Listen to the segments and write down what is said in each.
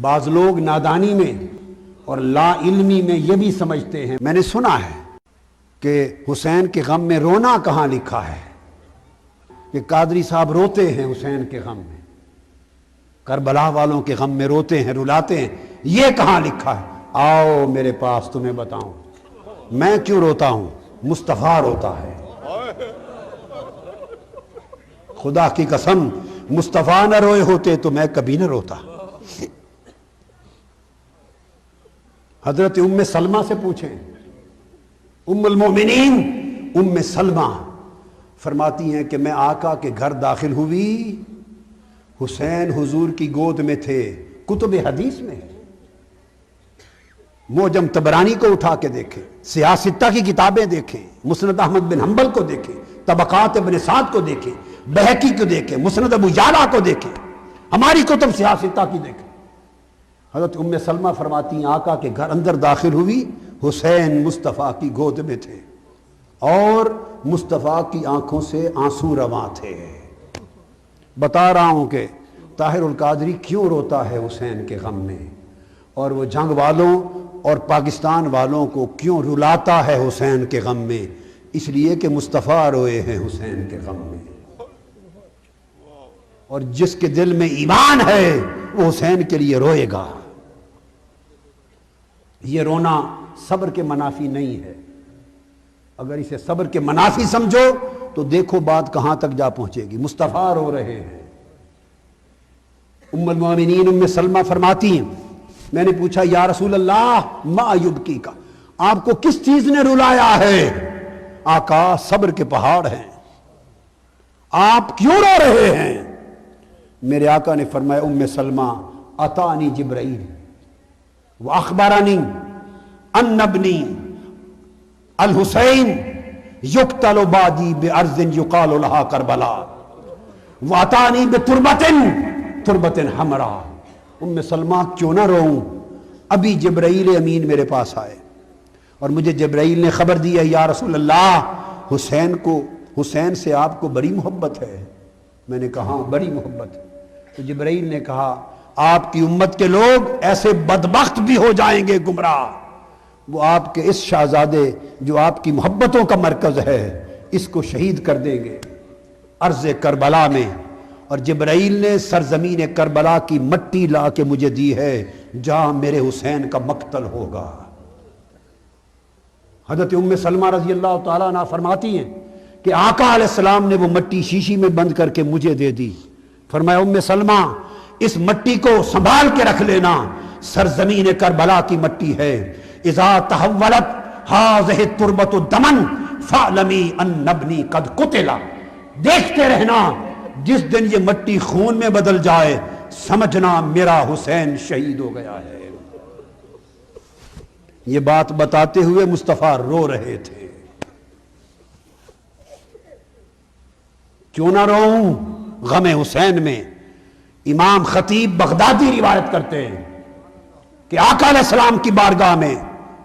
بعض لوگ نادانی میں اور لا علمی میں یہ بھی سمجھتے ہیں، میں نے سنا ہے کہ حسین کے غم میں رونا کہاں لکھا ہے کہ قادری صاحب روتے ہیں حسین کے غم میں، کربلا والوں کے غم میں روتے ہیں، رلاتے ہیں، یہ کہاں لکھا ہے؟ آؤ میرے پاس تمہیں بتاؤں میں کیوں روتا ہوں۔ مصطفیٰ روتا ہے، خدا کی قسم مصطفیٰ نہ روئے ہوتے تو میں کبھی نہ روتا۔ حضرت ام سلمہ سے پوچھیں، ام المومنین ام سلمہ فرماتی ہیں کہ میں آقا کے گھر داخل ہوئی، حسین حضور کی گود میں تھے۔ کتب حدیث میں معجم طبرانی کو اٹھا کے دیکھیں، سیاستہ کی کتابیں دیکھیں، مسند احمد بن حنبل کو دیکھیں، طبقات ابن سعد کو دیکھیں، بہقی کو دیکھیں، مسند ابو یعلا کو دیکھیں، ہماری کتب سیاستہ کی دیکھیں۔ حضرت ام سلمہ فرماتی ہیں آقا کے گھر اندر داخل ہوئی، حسین مصطفیٰ کی گود میں تھے اور مصطفیٰ کی آنکھوں سے آنسو رواں تھے۔ بتا رہا ہوں کہ طاہر القادری کیوں روتا ہے حسین کے غم میں، اور وہ جنگ والوں اور پاکستان والوں کو کیوں رلاتا ہے حسین کے غم میں، اس لیے کہ مصطفیٰ روئے ہیں حسین کے غم میں، اور جس کے دل میں ایمان ہے وہ حسین کے لیے روئے گا۔ یہ رونا صبر کے منافی نہیں ہے، اگر اسے صبر کے منافی سمجھو تو دیکھو بات کہاں تک جا پہنچے گی۔ مصطفیٰ رو رہے ہیں۔ ام المومنین ام سلمہ فرماتی ہیں میں نے پوچھا یا رسول اللہ ما یبکی کا، آپ کو کس چیز نے رلایا ہے؟ آقا صبر کے پہاڑ ہیں، آپ کیوں رو رہے ہیں؟ میرے آقا نے فرمایا ام سلمہ اتانی جبرائیل واخبرنی ان ابنی الحسین یقتل بعدی بارض یقال لها کربلا واتانی بتربت حمراء۔ ام سلمہ کیوں نہ روؤں؟ ابھی جبرائیل امین میرے پاس آئے اور مجھے جبرائیل نے خبر دی ہے یا رسول اللہ حسین سے آپ کو بڑی محبت ہے۔ میں نے کہا بڑی محبت ہے۔ تو جبرائیل نے کہا آپ کی امت کے لوگ ایسے بدبخت بھی ہو جائیں گے گمراہ، وہ آپ کے اس شہزادے جو آپ کی محبتوں کا مرکز ہے اس کو شہید کر دیں گے ارض کربلا میں۔ اور جبرائیل نے سرزمین کربلا کی مٹی لا کے مجھے دی ہے جہاں میرے حسین کا مقتل ہوگا۔ حضرت ام سلمہ رضی اللہ تعالیٰ عنہ فرماتی ہیں کہ آقا علیہ السلام نے وہ مٹی شیشی میں بند کر کے مجھے دے دی۔ فرمایا ام سلمہ اس مٹی کو سنبھال کے رکھ لینا، سرزمین کربلا کی مٹی ہے۔ اذا تحولت هذه التربة دما فاعلمی ان ابنی قد قتل، دیکھتے رہنا جس دن یہ مٹی خون میں بدل جائے سمجھنا میرا حسین شہید ہو گیا ہے۔ یہ بات بتاتے ہوئے مصطفیٰ رو رہے تھے۔ کیوں نہ روؤں غم حسین میں؟ امام خطیب بغدادی روایت کرتے ہیں کہ آقا علیہ السلام کی بارگاہ میں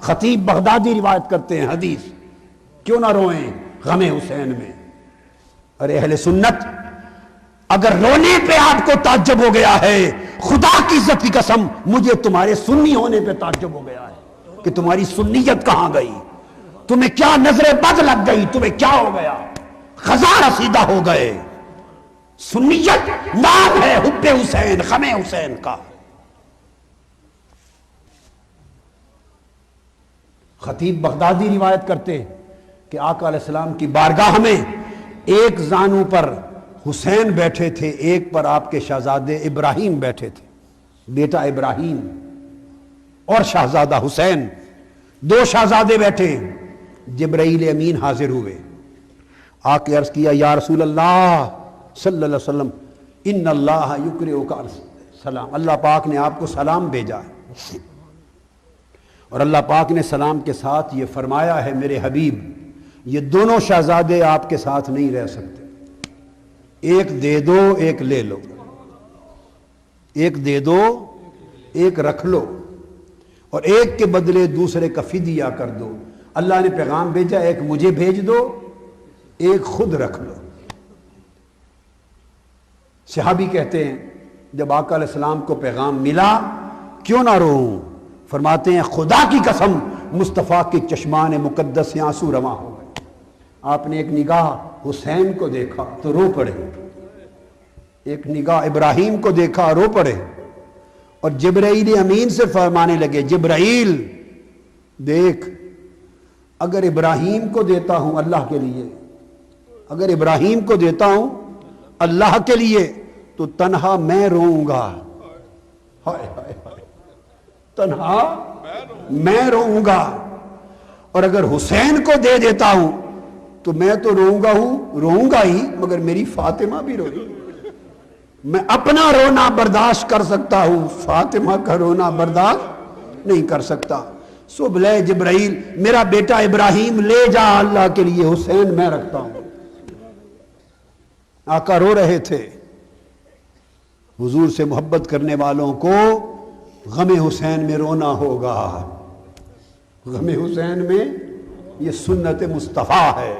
خطیب بغدادی روایت کرتے ہیں حدیث، کیوں نہ روئیں غم حسین میں؟ ارے اہل سنت، اگر رونے پہ آپ کو تعجب ہو گیا ہے، خدا کی عزت کی قسم مجھے تمہارے سنی ہونے پہ تعجب ہو گیا ہے کہ تمہاری سنیت کہاں گئی؟ تمہیں کیا نظر بد لگ گئی؟ تمہیں کیا ہو گیا؟ خزاں رسیدہ ہو گئے۔ سنیت نام ہے حب حسین، غم حسین کا۔ خطیب بغدادی روایت کرتے کہ آقا علیہ السلام کی بارگاہ میں ایک زانو پر حسین بیٹھے تھے، ایک پر آپ کے شہزادے ابراہیم بیٹھے تھے، بیٹا ابراہیم اور شہزادہ حسین، دو شہزادے بیٹھے۔ جبرائیل امین حاضر ہوئے، آ کے عرض کیا یا رسول اللہ صلی اللہ علیہ وسلم ان اللہ یقرئک السلام، اللہ پاک نے آپ کو سلام بھیجا ہے، اور اللہ پاک نے سلام کے ساتھ یہ فرمایا ہے میرے حبیب یہ دونوں شہزادے آپ کے ساتھ نہیں رہ سکتے، ایک دے دو ایک لے لو، ایک دے دو ایک رکھ لو، اور ایک کے بدلے دوسرے کا فدیہ کر دو۔ اللہ نے پیغام بھیجا ایک مجھے بھیج دو ایک خود رکھ لو۔ صحابی کہتے ہیں جب آقا علیہ السلام کو پیغام ملا کیوں نہ روؤں؟ فرماتے ہیں خدا کی قسم مصطفیٰ کے چشمان مقدس سے آنسو رواں ہو گئے۔ آپ نے ایک نگاہ حسین کو دیکھا تو رو پڑے، ایک نگاہ ابراہیم کو دیکھا رو پڑے، اور جبرائیل امین سے فرمانے لگے جبرائیل دیکھ، اگر ابراہیم کو دیتا ہوں اللہ کے لیے، اگر ابراہیم کو دیتا ہوں اللہ کے لیے تو تنہا میں روؤں گا، ہائے ہائے ہائے، تنہا میں روؤں گا، اور اگر حسین کو دے دیتا ہوں تو میں تو روؤں گا ہی، مگر میری فاطمہ بھی روئی، میں اپنا رونا برداشت کر سکتا ہوں، فاطمہ کا رونا برداشت نہیں کر سکتا۔ سو بلے جبرائیل میرا بیٹا ابراہیم لے جا اللہ کے لیے، حسین میں رکھتا ہوں۔ آقا رو رہے تھے۔ حضور سے محبت کرنے والوں کو غم حسین میں رونا ہوگا، غم حسین میں، یہ سنت مصطفیٰ ہے۔